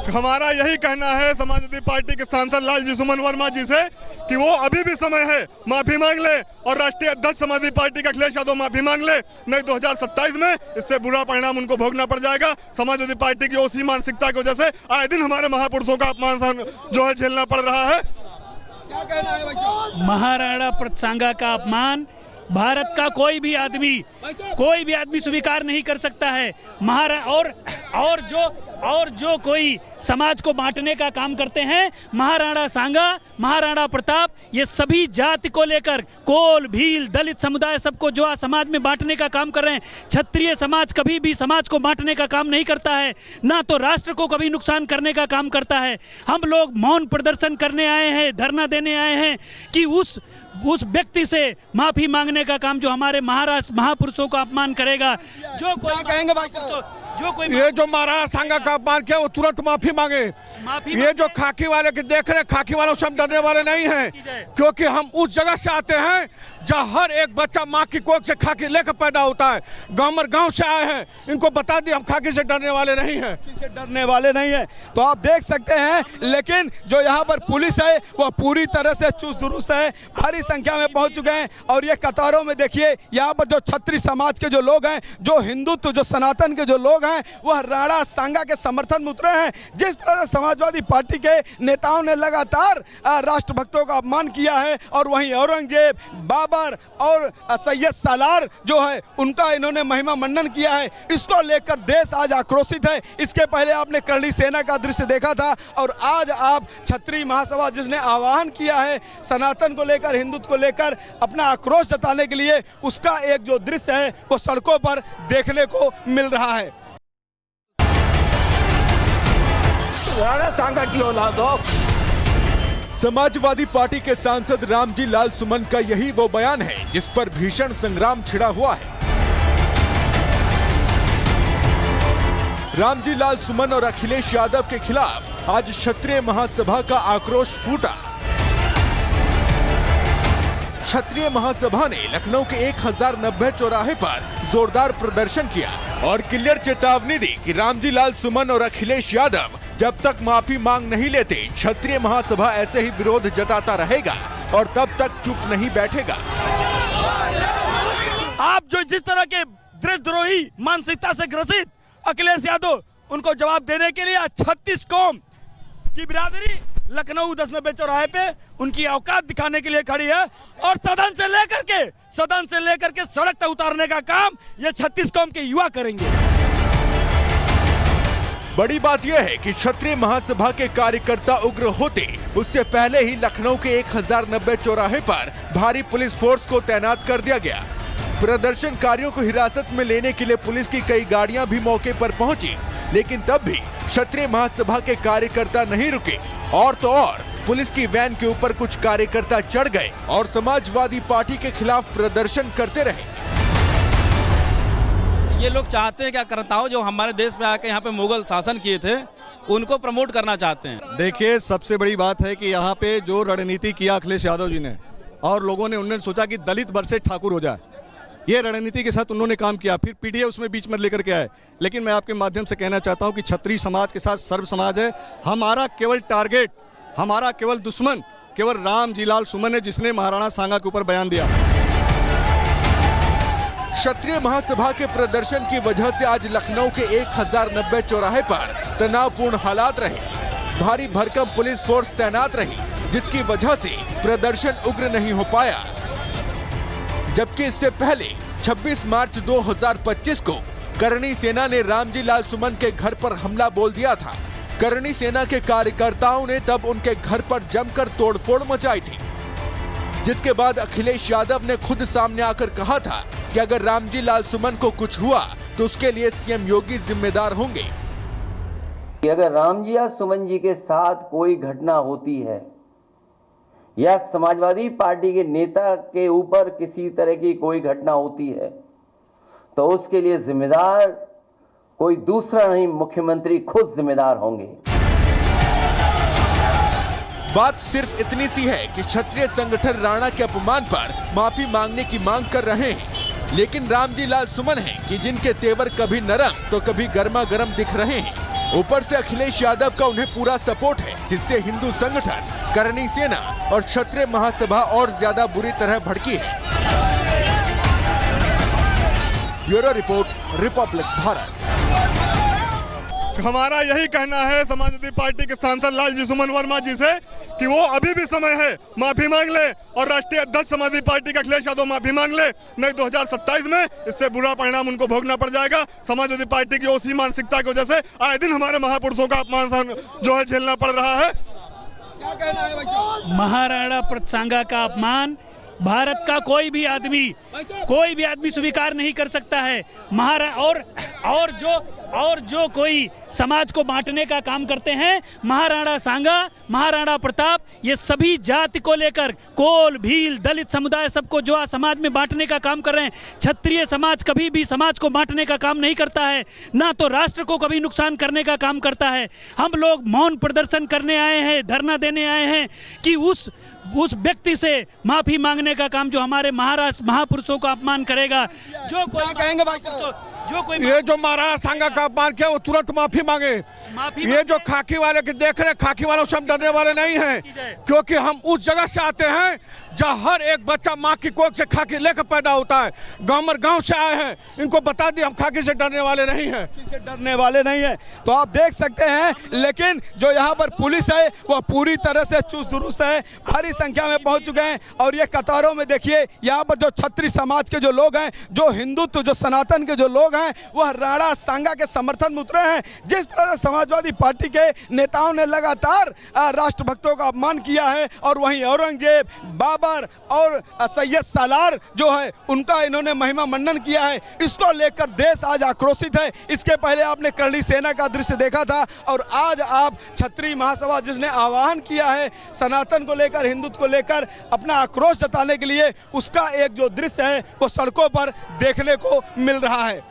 हमारा यही कहना है समाजवादी पार्टी के सांसद लालजी सुमन वर्मा जी से कि वो अभी भी समय है, माफी मांग ले और राष्ट्रीय अध्यक्ष समाजवादी पार्टी का अखिलेश यादव माफी मांग ले, नहीं 2027 में इससे बुरा परिणाम उनको भोगना पड़ जाएगा। समाजवादी पार्टी की उसी मानसिकता की वजह से आए दिन हमारे महापुरुषों का अपमान जो है झेलना पड़ रहा है। क्या कहना है भाई साहब? महाराणा प्रताप सांगा का अपमान भारत का कोई भी आदमी स्वीकार नहीं कर सकता है। और जो कोई समाज को बांटने का काम करते हैं, महाराणा सांगा, महाराणा प्रताप, ये सभी जाति को लेकर कोल भील दलित समुदाय सबको जो समाज में बांटने का काम कर रहे हैं। क्षत्रिय समाज कभी भी समाज को बांटने का काम नहीं करता है, ना तो राष्ट्र को कभी नुकसान करने का काम करता है। हम लोग मौन प्रदर्शन करने आए हैं, धरना देने आए हैं कि उस व्यक्ति से माफी मांगने का काम जो हमारे महापुरुषों का अपमान करेगा। जो कोई कहेंगे भाई साहब? ये जो महाराणा सांगा का अपमान किया वो तुरंत माफी मांगे। ये जो खाकी वाले के देख रहे, खाकी वालों से हम डरने वाले नहीं हैं, क्योंकि हम उस जगह से आते हैं जहाँ हर एक बच्चा माँ की कोख से खाकी लेकर पैदा होता है। गांव से आए हैं, इनको बता दिए हम खाकी से डरने वाले नहीं हैं। डरने वाले नहीं है तो आप देख सकते हैं, लेकिन जो यहाँ पर पुलिस है वो पूरी तरह से चुस्त दुरुस्त है, भारी संख्या में पहुंच चुके हैं। और ये कतारों में देखिए, यहाँ पर जो क्षत्रिय समाज के जो लोग हैं, जो हिंदुत्व, जो सनातन के जो लोग हैं, वह राणा सांगा के समर्थन में उतरे हैं। जिस तरह से समाजवादी पार्टी के नेताओं ने लगातार राष्ट्रभक्तों का अपमान किया है, और वहीं औरंगजेब, बाबर और सैयद सालार जो है उनका इन्होंने महिमा मंडन किया है, इसको लेकर देश आज आक्रोशित है। इसके पहले आपने करणी सेना का दृश्य देखा था, और आज आप क्षत्रिय महासभा जिसने आह्वान किया है सनातन को लेकर, हिंदुत्व को लेकर अपना आक्रोश जताने के लिए, उसका एक जो दृश्य है वो सड़कों पर देखने को मिल रहा है। राणा सांगा की औलाद हो। समाजवादी पार्टी के सांसद रामजी लाल सुमन का यही वो बयान है जिस पर भीषण संग्राम छिड़ा हुआ है। रामजी लाल सुमन और अखिलेश यादव के खिलाफ आज क्षत्रिय महासभा का आक्रोश फूटा। क्षत्रिय महासभा ने लखनऊ के 1090 चौराहे पर जोरदार प्रदर्शन किया और क्लियर चेतावनी दी कि रामजी लाल सुमन और अखिलेश यादव जब तक माफी मांग नहीं लेते, क्षत्रिय महासभा ऐसे ही विरोध जताता रहेगा और तब तक चुप नहीं बैठेगा। आप जो जिस तरह के देशद्रोही मानसिकता से ग्रसित अखिलेश यादव, उनको जवाब देने के लिए 36 कौम की बिरादरी लखनऊ 1090 चौराहे पे उनकी औकात दिखाने के लिए खड़ी है, और सदन से लेकर के सड़क तक उतारने का काम ये 36 कौम के युवा करेंगे। बड़ी बात यह है कि क्षत्रिय महासभा के कार्यकर्ता उग्र होते उससे पहले ही लखनऊ के 1090 चौराहे पर भारी पुलिस फोर्स को तैनात कर दिया गया। प्रदर्शनकारियों को हिरासत में लेने के लिए पुलिस की कई गाड़ियां भी मौके पर पहुंची, लेकिन तब भी क्षत्रिय महासभा के कार्यकर्ता नहीं रुके। और तो और पुलिस की वैन के ऊपर कुछ कार्यकर्ता चढ़ गए और समाजवादी पार्टी के खिलाफ प्रदर्शन करते रहे। ये लोग चाहते हैं क्या करताओं जो हमारे देश में आके यहाँ पे मुगल शासन किए थे उनको प्रमोट करना चाहते हैं। देखिए, सबसे बड़ी बात है कि यहाँ पे जो रणनीति किया अखिलेश यादव जी ने, और लोगों ने उन्होंने सोचा कि दलित वर्सेस ठाकुर हो जाए, ये रणनीति के साथ उन्होंने काम किया। फिर पीडीए उसमें बीच में लेकर के आए। लेकिन मैं आपके माध्यम से कहना चाहता हूँ कि क्षत्रिय समाज के साथ सर्व समाज है। हमारा केवल टारगेट, हमारा केवल दुश्मन केवल रामजी लाल सुमन है, जिसने महाराणा सांगा के ऊपर बयान दिया। क्षत्रिय महासभा के प्रदर्शन की वजह से आज लखनऊ के 1090 चौराहे पर तनावपूर्ण हालात रहे। भारी भरकम पुलिस फोर्स तैनात रही, जिसकी वजह से प्रदर्शन उग्र नहीं हो पाया। जबकि इससे पहले 26 मार्च 2025 को करणी सेना ने रामजी लाल सुमन के घर पर हमला बोल दिया था। करणी सेना के कार्यकर्ताओं ने तब उनके घर पर जमकर तोड़फोड़ मचाई थी, जिसके बाद अखिलेश यादव ने खुद सामने आकर कहा था कि अगर रामजी लाल सुमन को कुछ हुआ तो उसके लिए सीएम योगी जिम्मेदार होंगे। अगर रामजी लाल सुमन जी के साथ कोई घटना होती है या समाजवादी पार्टी के नेता के ऊपर किसी तरह की कोई घटना होती है तो उसके लिए जिम्मेदार कोई दूसरा नहीं, मुख्यमंत्री खुद जिम्मेदार होंगे। बात सिर्फ इतनी सी है कि क्षत्रिय संगठन राणा के अपमान पर माफी मांगने की मांग कर रहे हैं, लेकिन रामजी लाल सुमन हैं कि जिनके तेवर कभी नरम तो कभी गर्मा गर्म दिख रहे हैं। ऊपर से अखिलेश यादव का उन्हें पूरा सपोर्ट है, जिससे हिंदू संगठन, करणी सेना और क्षत्रिय महासभा और ज्यादा बुरी तरह भड़की है। Bureau report, Republic Bharat. हमारा यही कहना है समाजवादी पार्टी के सांसद लालजी सुमन वर्मा जी से कि वो अभी भी समय है, माफी मांग ले और राष्ट्रीय अध्यक्ष समाजवादी पार्टी का अखिलेश यादव माफी मांग ले, नहीं 2027 में इससे बुरा परिणाम उनको भोगना पड़ जाएगा। समाजवादी पार्टी की उसी मानसिकता की वजह से आए दिन हमारे महापुरुषों का अपमान जो है झेलना पड़ रहा है। महाराणा प्रताप सांगा का अपमान भारत का कोई भी आदमी स्वीकार नहीं कर सकता है। और जो कोई समाज को बांटने का काम करते हैं, महाराणा सांगा, महाराणा प्रताप, ये सभी जाति को लेकर कोल, भील, दलित समुदाय सबको जो समाज में बांटने का काम कर रहे हैं। क्षत्रिय समाज कभी भी समाज को बांटने का काम नहीं करता है, ना तो राष्ट्र को कभी नुकसान करने का काम करता है। हम लोग मौन प्रदर्शन करने आए हैं, धरना देने आए हैं कि उस व्यक्ति से माफी मांगने का काम जो हमारे महापुरुषों का अपमान करेगा। जो कोई कहेंगे भाई साहब, ये जो महाराणा सांगा का अपमान किया वो तुरंत माफी मांगे। ये जो खाकी वाले के देख रहे, खाकी वालों से हम डरने वाले नहीं हैं, क्योंकि हम उस जगह से आते हैं जहाँ हर एक बच्चा माँ की कोख से खाकी लेकर पैदा होता है। गांव से आए हैं, इनको बता दिए हम खाकी से डरने वाले नहीं हैं। तो आप देख सकते हैं, लेकिन जो यहाँ पर पुलिस है वो पूरी तरह से चुस्त दुरुस्त है, भारी संख्या में पहुंच चुके हैं। और ये कतारों में देखिए, यहाँ पर जो क्षत्रिय समाज के जो लोग हैं, जो हिंदुत्व, जो सनातन के जो लोग हैं, वह राणा सांगा के समर्थन में उतरे हैं। जिस तरह से समाजवादी पार्टी के नेताओं ने लगातार राष्ट्रभक्तों का अपमान किया है, और वहीं औरंगजेब, बाबर और सैयद सालार जो है उनका इन्होंने महिमा मंडन किया है। इसको लेकर देश आज आक्रोशित है। इसके पहले आपने करणी सेना का दृश्य देखा था, और आज आप क्षत्रिय महासभा जिसने आह्वान किया है सनातन को लेकर, हिंदुत्व को लेकर अपना आक्रोश जताने के लिए, उसका एक जो दृश्य है वो सड़कों पर देखने को मिल रहा है।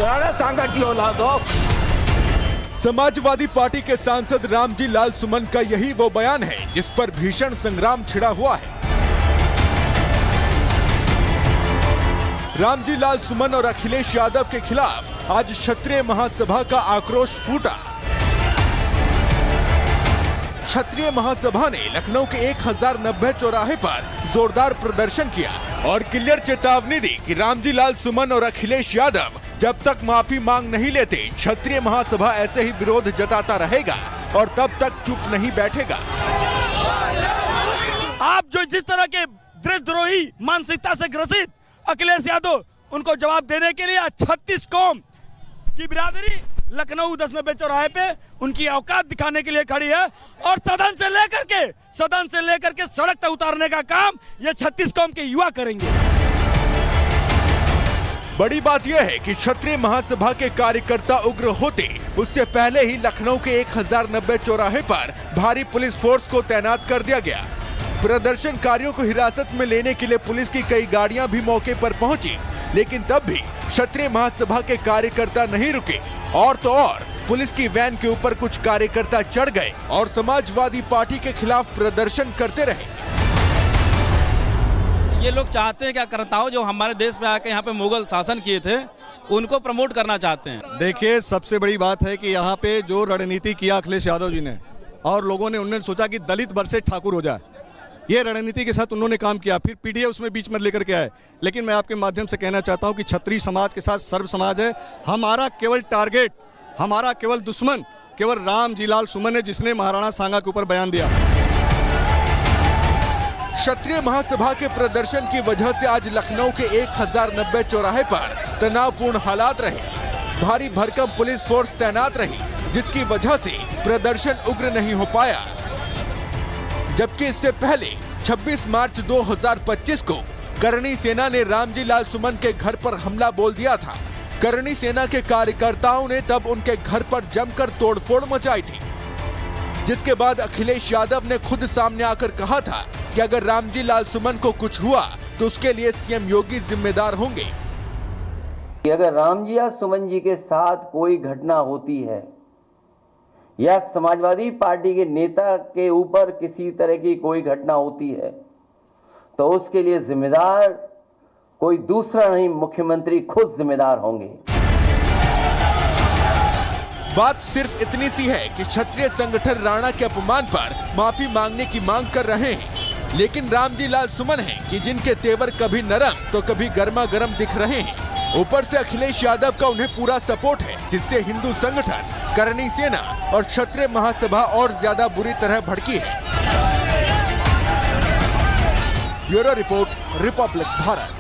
राणा सांगा की औलाद हो। समाजवादी पार्टी के सांसद रामजी लाल सुमन का यही वो बयान है जिस पर भीषण संग्राम छिड़ा हुआ है। रामजी लाल सुमन और अखिलेश यादव के खिलाफ आज क्षत्रिय महासभा का आक्रोश फूटा। क्षत्रिय महासभा ने लखनऊ के 1090 चौराहे पर जोरदार प्रदर्शन किया और क्लियर चेतावनी दी कि रामजी लाल सुमन और अखिलेश यादव जब तक माफी मांग नहीं लेते, क्षत्रिय महासभा ऐसे ही विरोध जताता रहेगा और तब तक चुप नहीं बैठेगा। आप जो जिस तरह के देशद्रोही मानसिकता से ग्रसित अखिलेश यादव, उनको जवाब देने के लिए 36 कौम की बिरादरी लखनऊ 1090 चौराहे पे उनकी औकात दिखाने के लिए खड़ी है, और सदन से लेकर के सड़क तक उतारने का काम ये 36 कौम के युवा करेंगे। बड़ी बात यह है कि क्षत्रिय महासभा के कार्यकर्ता उग्र होते उससे पहले ही लखनऊ के 1090 चौराहे पर भारी पुलिस फोर्स को तैनात कर दिया गया। प्रदर्शनकारियों को हिरासत में लेने के लिए पुलिस की कई गाड़ियां भी मौके पर पहुंची, लेकिन तब भी क्षत्रिय महासभा के कार्यकर्ता नहीं रुके। और तो और पुलिस की वैन के ऊपर कुछ कार्यकर्ता चढ़ गए और समाजवादी पार्टी के खिलाफ प्रदर्शन करते रहे। ये लोग चाहते हैं क्या करताओ जो हमारे देश में आके यहाँ पे मुगल शासन किए थे, उनको प्रमोट करना चाहते हैं। देखिए, सबसे बड़ी बात है कि यहाँ पे जो रणनीति किया अखिलेश यादव जी ने, और लोगों ने उन्होंने सोचा कि दलित वर्सेस ठाकुर हो जाए, ये रणनीति के साथ उन्होंने काम किया। फिर पीडीए उसमें बीच में लेकर के आए। लेकिन मैं आपके माध्यम से कहना चाहता हूँ कि क्षत्रिय समाज के साथ सर्व समाज है। हमारा केवल टारगेट, हमारा केवल दुश्मन केवल रामजी लाल सुमन है, जिसने महाराणा सांगा के ऊपर बयान दिया। क्षत्रिय महासभा के प्रदर्शन की वजह से आज लखनऊ के 1090 चौराहे पर तनावपूर्ण हालात रहे। भारी भरकम पुलिस फोर्स तैनात रही, जिसकी वजह से प्रदर्शन उग्र नहीं हो पाया। जबकि इससे पहले 26 मार्च 2025 को करणी सेना ने रामजी लाल सुमन के घर पर हमला बोल दिया था। करणी सेना के कार्यकर्ताओं ने तब उनके घर पर जमकर तोड़फोड़ मचाई थी, जिसके बाद अखिलेश यादव ने खुद सामने आकर कहा था कि अगर रामजी लाल सुमन को कुछ हुआ तो उसके लिए सीएम योगी जिम्मेदार होंगे। अगर रामजी या सुमन जी के साथ कोई घटना होती है या समाजवादी पार्टी के नेता के ऊपर किसी तरह की कोई घटना होती है, तो उसके लिए जिम्मेदार कोई दूसरा नहीं, मुख्यमंत्री खुद जिम्मेदार होंगे। बात सिर्फ इतनी सी है कि क्षत्रिय संगठन राणा के अपमान पर माफी मांगने की मांग कर रहे हैं, लेकिन रामजी लाल सुमन हैं कि जिनके तेवर कभी नरम तो कभी गर्मा गर्म दिख रहे हैं। ऊपर से अखिलेश यादव का उन्हें पूरा सपोर्ट है, जिससे हिंदू संगठन, करणी सेना और क्षत्रिय महासभा और ज्यादा बुरी तरह भड़की है। Bureau report, Republic Bharat.